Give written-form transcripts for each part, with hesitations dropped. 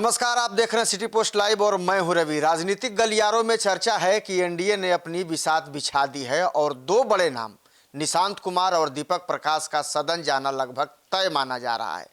नमस्कार, आप देख रहे हैं सिटी पोस्ट लाइव और मैं हूं रवि। राजनीतिक गलियारों में चर्चा है कि एनडीए ने अपनी बिसात बिछा दी है और दो बड़े नाम निशांत कुमार और दीपक प्रकाश का सदन जाना लगभग तय माना जा रहा है।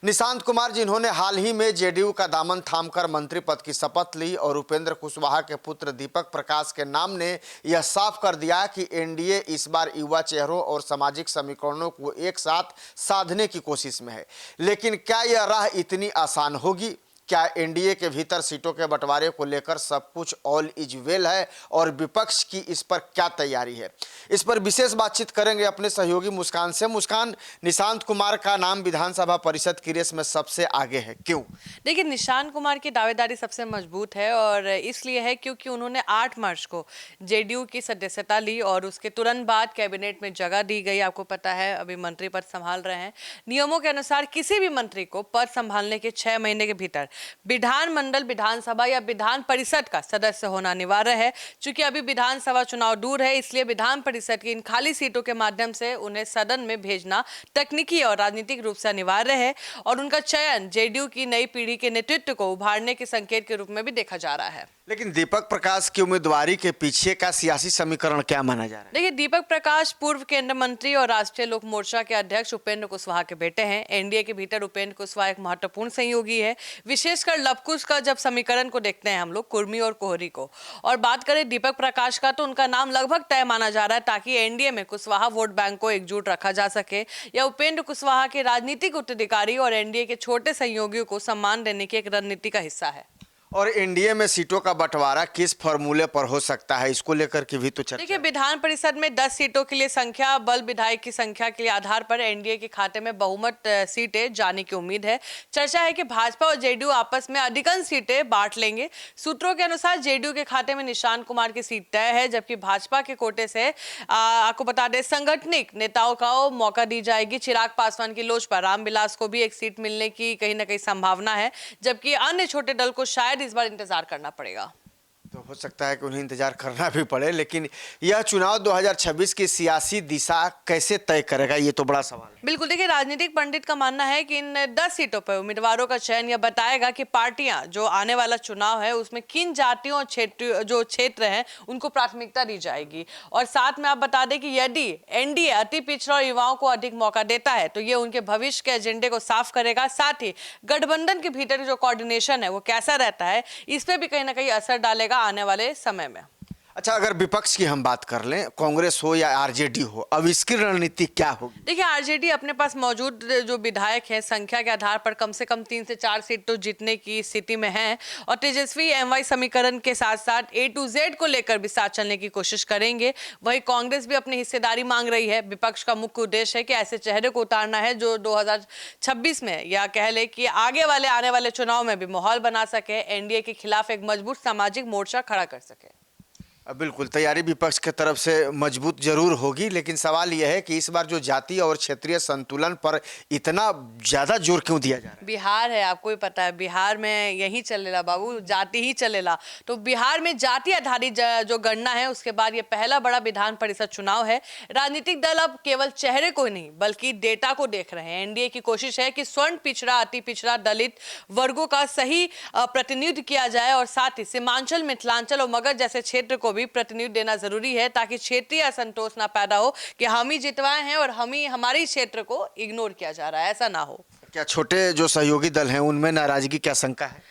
निशांत कुमार, जिन्होंने हाल ही में जेडीयू का दामन थामकर मंत्री पद की शपथ ली, और उपेंद्र कुशवाहा के पुत्र दीपक प्रकाश के नाम ने यह साफ कर दिया कि एनडीए इस बार युवा चेहरों और सामाजिक समीकरणों को एक साथ साधने की कोशिश में है। लेकिन क्या यह राह इतनी आसान होगी? क्या एनडीए के भीतर सीटों के बंटवारे को लेकर सब कुछ ऑल इज वेल है और विपक्ष की इस पर क्या तैयारी है? इस पर विशेष बातचीत करेंगे अपने सहयोगी मुस्कान से। मुस्कान, निशांत कुमार का नाम विधानसभा परिषद की रेस में सबसे आगे है, क्यों? देखिए, निशांत कुमार की दावेदारी सबसे मजबूत है और इसलिए है क्योंकि उन्होंने 8 मार्च को जेडीयू की सदस्यता ली और उसके तुरंत बाद कैबिनेट में जगह दी गई। आपको पता है, अभी मंत्री पद संभाल रहे हैं। नियमों के अनुसार किसी भी मंत्री को पद संभालने के 6 महीने के भीतर विधानमंडल, विधानसभा या विधान परिषद का सदस्य होना अनिवार्य है। चूंकि अभी विधानसभा चुनाव दूर है, इसलिए विधान परिषद की इन खाली सीटों के माध्यम से उन्हें सदन में भेजना तकनीकी और राजनीतिक रूप से अनिवार्य है और उनका चयन जेडीयू की नई पीढ़ी के नेतृत्व को उभारने के संकेत के रूप में भी देखा जा रहा है। लेकिन दीपक प्रकाश की उम्मीदवारी के पीछे का सियासी समीकरण क्या माना जा रहा है? देखिए, दीपक प्रकाश पूर्व केंद्रीय मंत्री और राष्ट्रीय लोक मोर्चा के अध्यक्ष उपेंद्र कुशवाहा के बेटे हैं। एनडीए के भीतर उपेंद्र कुशवाहा एक महत्वपूर्ण सहयोगी है, विशेषकर लवकुश का जब समीकरण को देखते हैं हम लोग, कुर्मी और कोहरी को। और बात करें दीपक प्रकाश का, तो उनका नाम लगभग तय माना जा रहा है ताकि एनडीए में कुशवाहा वोट बैंक को एकजुट रखा जा सके। या उपेंद्र कुशवाहा के राजनीतिक उत्तराधिकारी और एनडीए के छोटे सहयोगियों को सम्मान देने की एक रणनीति का हिस्सा है। और एनडीए में सीटों का बंटवारा किस फॉर्मूले पर हो सकता है, इसको लेकर के भी तो चर्चा। देखिए, विधान परिषद में 10 सीटों के लिए संख्या बल विधायक की संख्या के लिए आधार पर एनडीए के खाते में बहुमत सीटें जाने की उम्मीद है। चर्चा है कि भाजपा और जेडीयू आपस में अधिकांश सीटें बांट लेंगे। सूत्रों के अनुसार जेडीयू के खाते में निशांत कुमार की सीट तय है, जबकि भाजपा के कोटे से आपको बता दें संगठनिक नेताओं को मौका दी जाएगी। चिराग पासवान की लोजपा रामविलास को भी एक सीट मिलने की कहीं ना कहीं संभावना है, जबकि अन्य छोटे दल को शायद इस बार इंतजार करना पड़ेगा। तो हो सकता है कि उन्हें इंतजार करना भी पड़े। लेकिन यह चुनाव 2026 की सियासी दिशा कैसे तय करेगा, ये तो बड़ा सवाल है। बिल्कुल, देखिए, राजनीतिक पंडित का मानना है कि इन 10 सीटों पर उम्मीदवारों का चयन यह बताएगा कि पार्टियां जो आने वाला चुनाव है उसमें किन जातियों और क्षेत्र हैं उनको प्राथमिकता दी जाएगी। और साथ में आप बता दें कि यदि एनडीए अति पिछड़ा और युवाओं को अधिक मौका देता है तो ये उनके भविष्य के एजेंडे को साफ करेगा। साथ ही गठबंधन के भीतर जो कोऑर्डिनेशन है वो कैसा रहता है, इस पर भी कहीं ना कहीं असर डालेगा आने वाले समय में। अच्छा, अगर विपक्ष की हम बात कर लें, कांग्रेस हो या आरजेडी हो, अब इसकी रणनीति क्या होगी? देखिए, आरजेडी अपने पास मौजूद जो विधायक हैं संख्या के आधार पर कम से कम 3 से 4 सीट तो जीतने की स्थिति में है और तेजस्वी एमवाई समीकरण के साथ साथ ए टू जेड को लेकर भी साथ चलने की कोशिश करेंगे। वहीं कांग्रेस भी अपनी हिस्सेदारी मांग रही है। विपक्ष का मुख्य उद्देश्य है कि ऐसे चेहरे को उतारना है जो 2026 में या कह ले कि आगे वाले आने वाले चुनाव में भी माहौल बना सके, एनडीए के खिलाफ एक मजबूत सामाजिक मोर्चा खड़ा कर सके। बिल्कुल, तैयारी विपक्ष की तरफ से मजबूत जरूर होगी, लेकिन सवाल यह है कि इस बार जो जातीय और क्षेत्रीय संतुलन पर इतना ज्यादा जोर क्यों दिया जा रहा है? बिहार है, आपको भी पता है, बिहार में यही चलेला बाबू, जाति ही चलेला। तो बिहार में जाति आधारित जो गणना है उसके बाद ये पहला बड़ा विधान परिषद चुनाव है। राजनीतिक दल अब केवल चेहरे को नहीं बल्कि डेटा को देख रहे हैं। एनडीए की कोशिश है कि स्वर्ण पिछड़ा, अति पिछड़ा, दलित वर्गों का सही प्रतिनिधित्व किया जाए और साथ ही सीमांचल, मिथिलांचल और मगध जैसे क्षेत्र को भी प्रतिनिधित्व देना जरूरी है ताकि क्षेत्रीय असंतोष ना पैदा हो कि हम ही जितवाए हैं और हम ही हमारे क्षेत्र को इग्नोर किया जा रहा है, ऐसा ना हो। क्या छोटे जो सहयोगी दल हैं उनमें नाराजगी, क्या शंका है?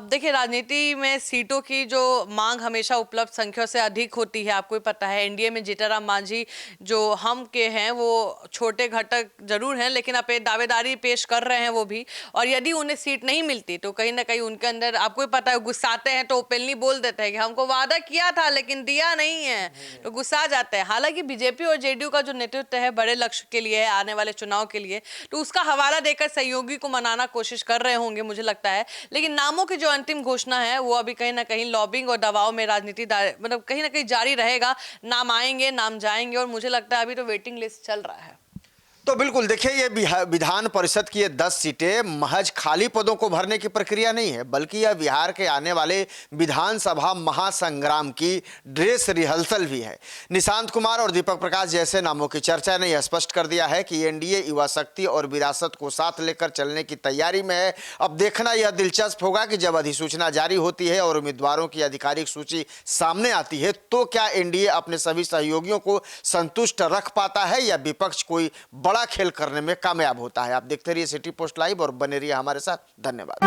देखिए, राजनीति में सीटों की जो मांग हमेशा उपलब्ध संख्या से अधिक होती है। आपको ही पता है, एनडीए में जीतनराम मांझी जो हम के हैं वो छोटे घटक जरूर हैं, लेकिन अपने दावेदारी पेश कर रहे हैं वो भी। और यदि उन्हें सीट नहीं मिलती तो कहीं ना कहीं उनके अंदर, आपको ही पता है, गुस्साते हैं तो ओपनली बोल देते हैं कि हमको वादा किया था लेकिन दिया नहीं है, तो गुस्सा जाते हैं। हालांकि बीजेपी और जेडीयू का जो नेतृत्व है बड़े लक्ष्य के लिए है, आने वाले चुनाव के लिए, तो उसका हवाला देकर सहयोगी को मनाना कोशिश कर रहे होंगे मुझे लगता है। लेकिन नामों की जो अंतिम घोषणा है वो अभी कहीं ना कहीं लॉबिंग और दबाव में राजनीति मतलब कहीं ना कहीं जारी रहेगा। नाम आएंगे, नाम जाएंगे और मुझे लगता है अभी तो वेटिंग लिस्ट चल रहा है। तो बिल्कुल देखिए, ये विधान परिषद की ये 10 सीटें महज खाली पदों को भरने की प्रक्रिया नहीं है, बल्कि यह बिहार के आने वाले विधानसभा महासंग्राम की ड्रेस रिहर्सल भी है। निशांत कुमार और दीपक प्रकाश जैसे नामों की चर्चा ने यह स्पष्ट कर दिया है कि एनडीए युवा शक्ति और विरासत को साथ लेकर चलने की तैयारी में है। अब देखना यह दिलचस्प होगा कि जब अधिसूचना जारी होती है और उम्मीदवारों की आधिकारिक सूची सामने आती है, तो क्या एनडीए अपने सभी सहयोगियों को संतुष्ट रख पाता है या विपक्ष कोई बड़ा खेल करने में कामयाब होता है। आप देखते रहिए सिटी पोस्ट लाइव और बने रहिए हमारे साथ। धन्यवाद।